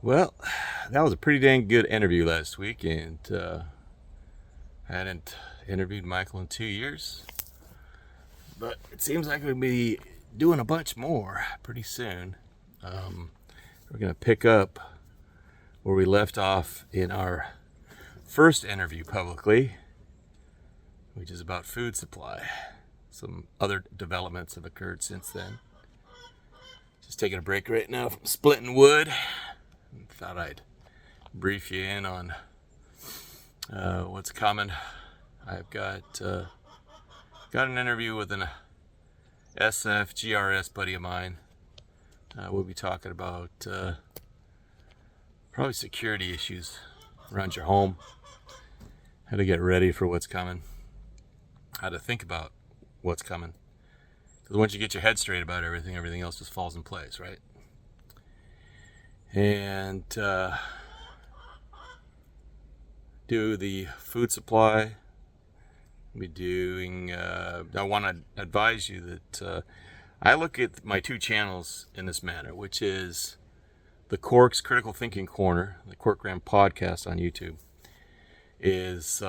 Well, that was a pretty dang good interview last week, and I hadn't interviewed Michael in 2 years, but it seems like we'll be doing a bunch more pretty soon. We're going to pick up where we left off in our first interview publicly, which is about food supply. Some other developments have occurred since then. Just taking a break right now from splitting wood. Thought I'd brief you in on what's coming. I've got an interview with an SF GRS buddy of mine. We'll be talking about probably security issues around your home, how to get ready for what's coming, how to think about what's coming. Because once you get your head straight about everything else just falls in place, right? And do the food supply. Be doing. I want to advise you that I look at my two channels in this manner, which is the Cork's Critical Thinking Corner, the Cork Graham podcast on YouTube, is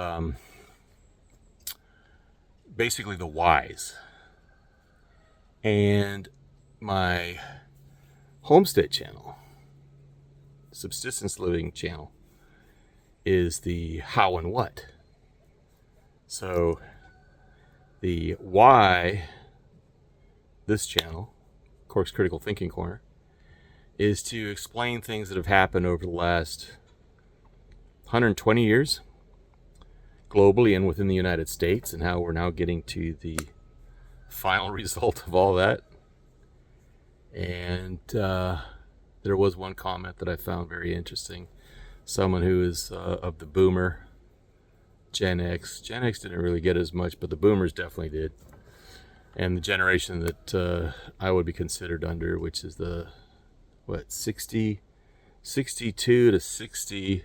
basically the whys, and my homestead channel, subsistence living channel, is the how and what. So the why, this channel, Cork's Critical Thinking Corner, is to explain things that have happened over the last 120 years globally and within the United States, and how we're now getting to the final result of all that. And there was one comment that I found very interesting. Someone who is of the boomer, Gen X. Gen X didn't really get as much, but the boomers definitely did. And the generation that I would be considered under, which is the, 62 to 65.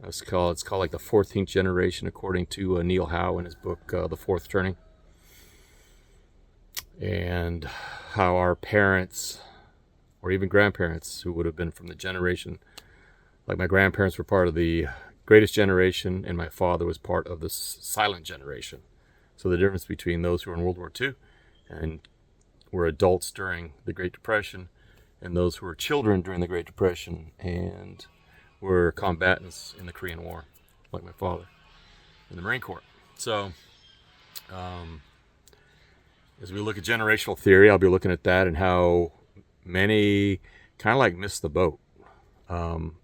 It's called like the 14th generation, according to Neil Howe in his book, The Fourth Turning. And how our parents, or even grandparents, who would have been from the generation, like my grandparents were part of the greatest generation, and my father was part of the silent generation. So the difference between those who were in World War II and were adults during the Great Depression, and those who were children during the Great Depression and were combatants in the Korean War, like my father in the Marine Corps. So as we look at generational theory, I'll be looking at that and how many kind of like missed the boat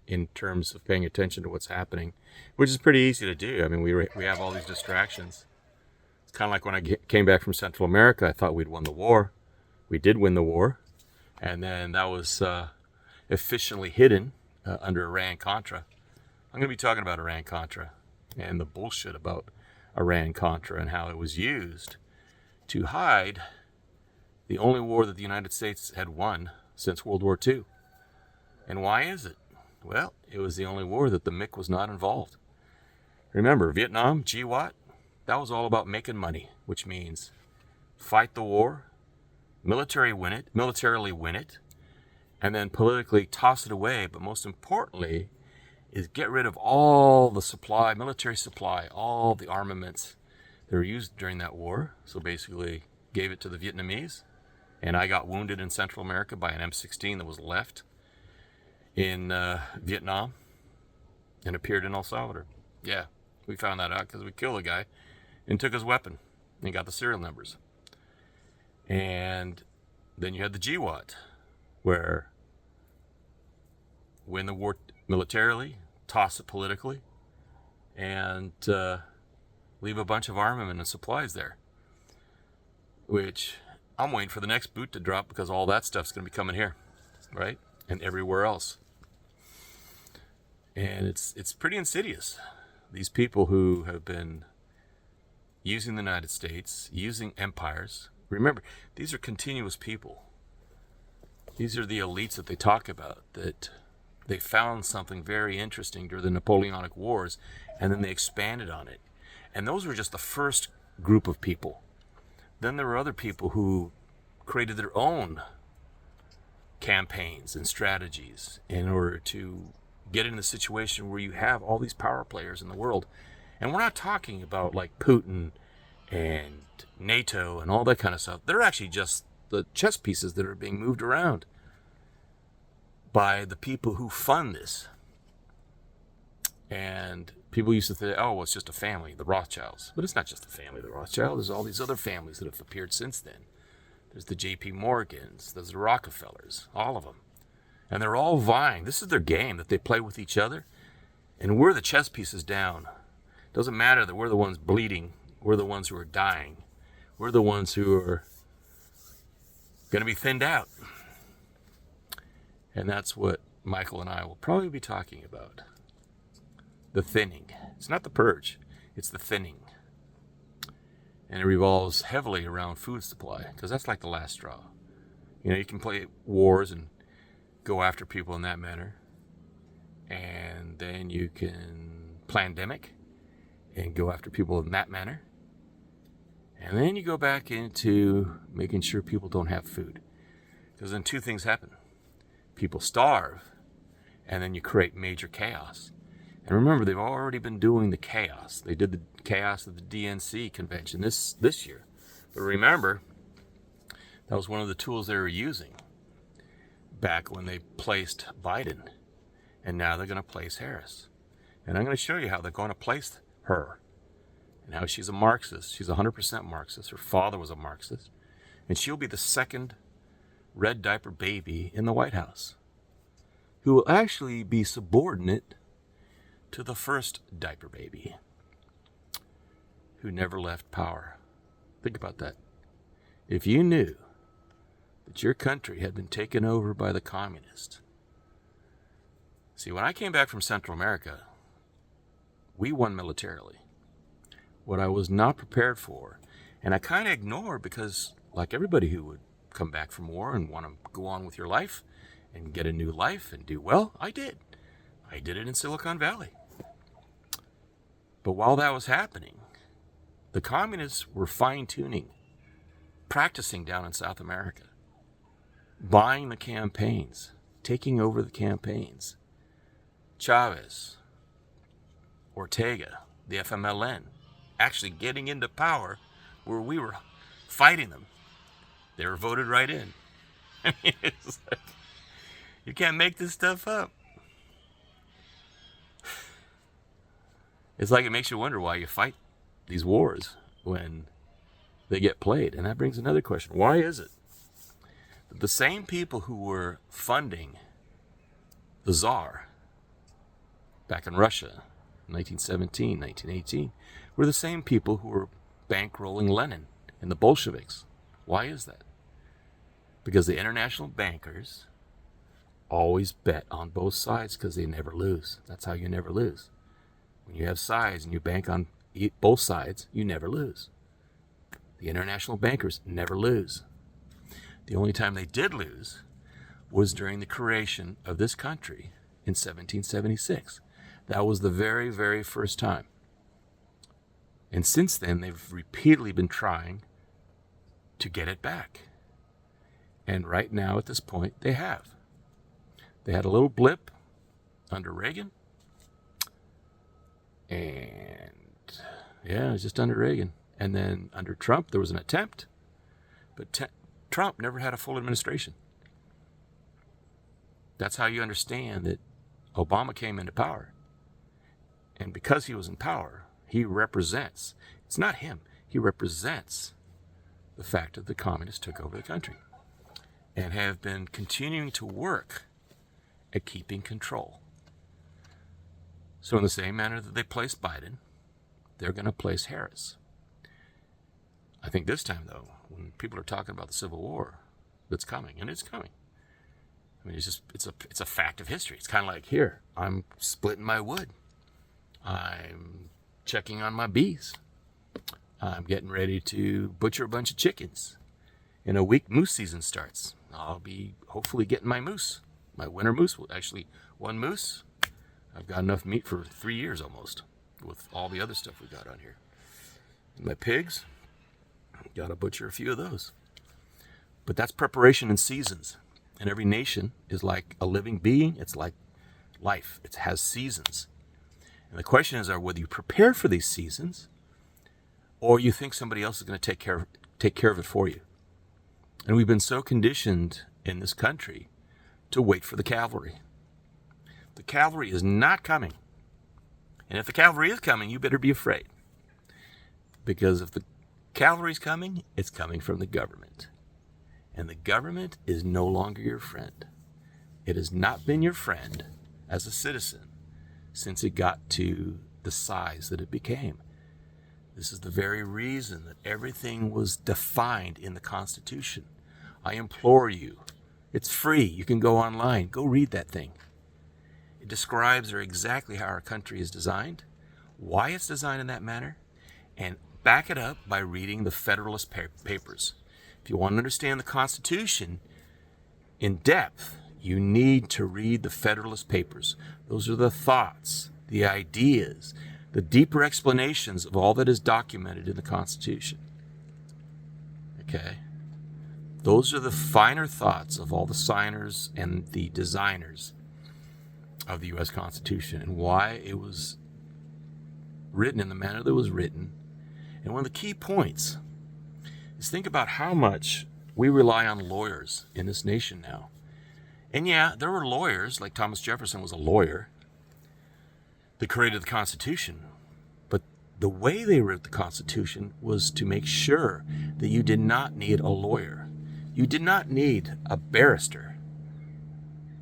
in terms of paying attention to what's happening, which is pretty easy to do. I mean, we have all these distractions. It's kind of like when I came back from Central America, I thought we'd won the war. We did win the war, and then that was efficiently hidden under Iran-Contra. I'm going to be talking about Iran-Contra and the bullshit about Iran-Contra and how it was used to hide the only war that the United States had won since World War II. And why is it? Well, it was the only war that the MiC was not involved. Remember, Vietnam, GWAT, that was all about making money, which means fight the war, militarily win it, and then politically toss it away. But most importantly is get rid of all the supply, military supply, all the armaments that were used during that war. So basically gave it to the Vietnamese. And I got wounded in Central America by an M16 that was left in Vietnam and appeared in El Salvador. Yeah, we found that out because we killed a guy and took his weapon and got the serial numbers. And then you had the GWAT, where win the war militarily, toss it politically, and leave a bunch of armament and supplies there. Which I'm waiting for the next boot to drop, because all that stuff's going to be coming here, right? And everywhere else. And it's pretty insidious. These people who have been using the United States, using empires. Remember, these are continuous people. These are the elites that they talk about, that they found something very interesting during the Napoleonic Wars, and then they expanded on it. And those were just the first group of people. Then there were other people who created their own campaigns and strategies in order to get in a situation where you have all these power players in the world. And we're not talking about like Putin and NATO and all that kind of stuff. They're actually just the chess pieces that are being moved around by the people who fund this. And people used to think, oh, well, it's just a family, the Rothschilds. But it's not just the family, the Rothschilds. There's all these other families that have appeared since then. There's the J.P. Morgans, there's the Rockefellers, all of them. And they're all vying. This is their game that they play with each other. And we're the chess pieces down. Doesn't matter that we're the ones bleeding. We're the ones who are dying. We're the ones who are going to be thinned out. And that's what Michael and I will probably be talking about. The thinning. It's not the purge. It's the thinning. And it revolves heavily around food supply, because that's like the last straw. You know, you can play wars and go after people in that manner. And then you can pandemic and go after people in that manner. And then you go back into making sure people don't have food. Because then two things happen. People starve, and then you create major chaos. And remember, they've already been doing the chaos. They did the chaos of the DNC convention this year. But remember, that was one of the tools they were using back when they placed Biden. And now they're going to place Harris. And I'm going to show you how they're going to place her. And how she's a Marxist. She's 100% Marxist. Her father was a Marxist. And she'll be the second red diaper baby in the White House, who will actually be subordinate to the first diaper baby, who never left power. Think about that. If you knew that your country had been taken over by the communists. See, when I came back from Central America, we won militarily. What I was not prepared for, and I kind of ignored, because like everybody who would come back from war and want to go on with your life and get a new life and do well, I did. I did it in Silicon Valley. But while that was happening, the communists were fine-tuning, practicing down in South America, buying the campaigns, taking over the campaigns. Chavez, Ortega, the FMLN, actually getting into power where we were fighting them. They were voted right in. I mean, it's like, you can't make this stuff up. It's like it makes you wonder why you fight these wars when they get played. And that brings another question. Why is it that the same people who were funding the Tsar back in Russia in 1917, 1918, were the same people who were bankrolling Lenin and the Bolsheviks? Why is that? Because the international bankers always bet on both sides, because they never lose. That's how you never lose. When you have sides and you bank on both sides, you never lose. The international bankers never lose. The only time they did lose was during the creation of this country in 1776. That was the very, very first time. And since then, they've repeatedly been trying to get it back. And right now, at this point, they have. They had a little blip under Reagan. And yeah, it was just under Reagan. And then under Trump, there was an attempt. But Trump never had a full administration. That's how you understand that Obama came into power. And because he was in power, he represents, it's not him, he represents the fact that the communists took over the country and have been continuing to work at keeping control. So in the same manner that they placed Biden, they're going to place Harris. I think this time, though, when people are talking about the Civil War that's coming, and it's coming, I mean, it's a fact of history. It's kind of like, here, I'm splitting my wood. I'm checking on my bees. I'm getting ready to butcher a bunch of chickens. In a week, moose season starts. I'll be hopefully getting my moose. My winter moose. Actually, one moose. I've got enough meat for 3 years almost, with all the other stuff we got on here. And my pigs, got to butcher a few of those. But that's preparation in seasons. And every nation is like a living being. It's like life. It has seasons. And the question is, are whether you prepare for these seasons or you think somebody else is going to take care of it for you. And we've been so conditioned in this country to wait for the cavalry. The cavalry is not coming. And if the cavalry is coming, you better be afraid. Because if the cavalry is coming, it's coming from the government. And the government is no longer your friend. It has not been your friend as a citizen since it got to the size that it became. This is the very reason that everything was defined in the Constitution. I implore you, it's free. You can go online. Go read that thing. It describes exactly how our country is designed, why it's designed in that manner, and back it up by reading the Federalist Papers. If you want to understand the Constitution in depth, you need to read the Federalist Papers. Those are the thoughts, the ideas, the deeper explanations of all that is documented in the Constitution. Okay? Those are the finer thoughts of all the signers and the designers of the U.S. Constitution and why it was written in the manner that it was written. And one of the key points is think about how much we rely on lawyers in this nation now. And yeah, there were lawyers, like Thomas Jefferson was a lawyer, that created the Constitution. But the way they wrote the Constitution was to make sure that you did not need a lawyer. You did not need a barrister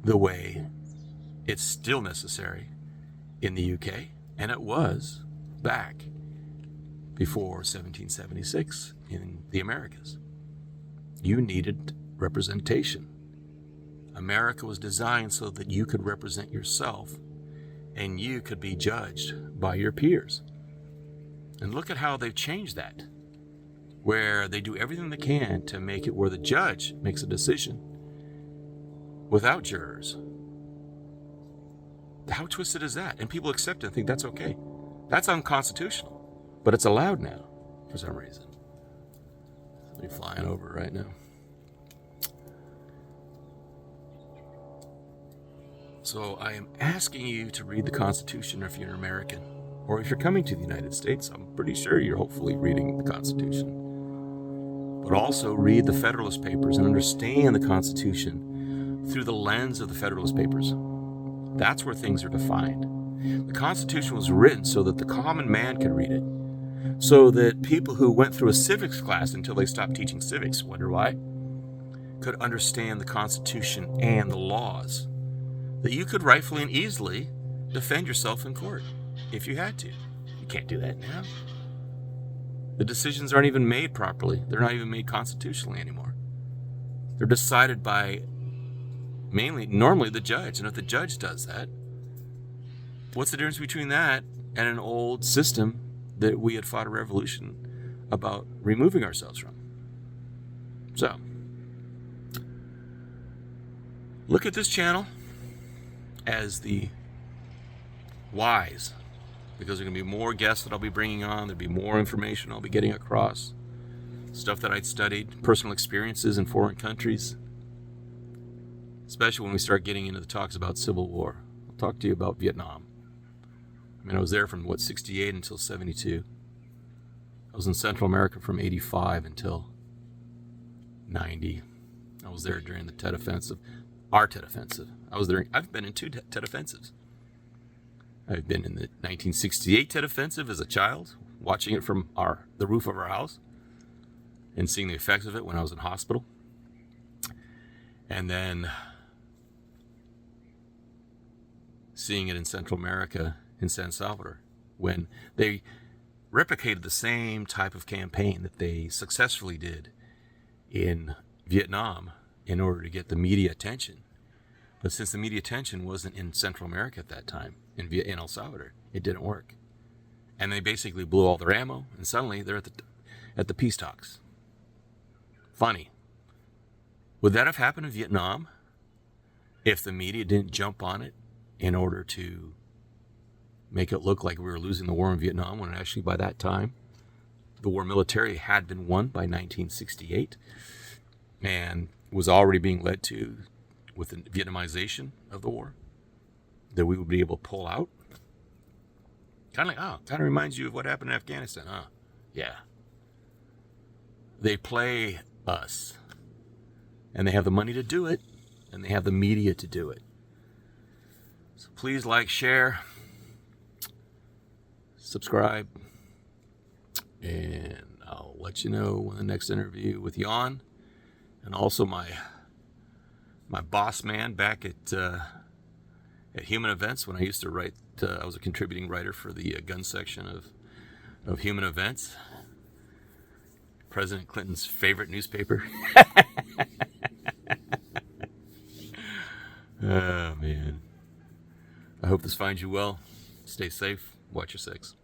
the way it's still necessary in the UK, and it was back before 1776 in the Americas. You needed representation. America was designed so that you could represent yourself and you could be judged by your peers. And look at how they've changed that, where they do everything they can to make it where the judge makes a decision without jurors. How twisted is that? And people accept it and think that's okay. That's unconstitutional, but it's allowed now for some reason. Somebody flying over right now. So I am asking you to read the Constitution if you're an American, or if you're coming to the United States. I'm pretty sure you're hopefully reading the Constitution. But also read the Federalist Papers and understand the Constitution through the lens of the Federalist Papers. That's where things are defined. The Constitution was written so that the common man could read it, so that people who went through a civics class until they stopped teaching civics, wonder why, could understand the Constitution and the laws, that you could rightfully and easily defend yourself in court if you had to. You can't do that now. The decisions aren't even made properly. They're not even made constitutionally anymore. They're decided by normally the judge. And if the judge does that, what's the difference between that and an old system that we had fought a revolution about removing ourselves from? So, look at this channel as the wise, because there are going to be more guests that I'll be bringing on. There'll be more information I'll be getting across, stuff that I'd studied, personal experiences in foreign countries, especially when we start getting into the talks about Civil War. I'll talk to you about Vietnam. I mean, I was there from 68 until 72. I was in Central America from 85 until 90. I was there during the Tet Offensive, our Tet Offensive. I've been in two Tet Offensives. I've been in the 1968 Tet Offensive as a child, watching it from the roof of our house and seeing the effects of it when I was in hospital. And then seeing it in Central America in San Salvador when they replicated the same type of campaign that they successfully did in Vietnam in order to get the media attention. But since the media attention wasn't in Central America at that time, in El Salvador, it didn't work. And they basically blew all their ammo, and suddenly they're at the peace talks. Funny. Would that have happened in Vietnam if the media didn't jump on it in order to make it look like we were losing the war in Vietnam, when actually by that time the war military had been won by 1968 and was already being led to with the Vietnamization of the war, that we would be able to pull out. Kind of reminds you of what happened in Afghanistan, huh? Yeah. They play us, and they have the money to do it, and they have the media to do it. So please like, share, subscribe, and I'll let you know when the next interview with Jan, and also my boss man back at Human Events, when I used to write. I was a contributing writer for the gun section of Human Events, President Clinton's favorite newspaper. Oh man, I hope this finds you well. Stay safe. Watch your six.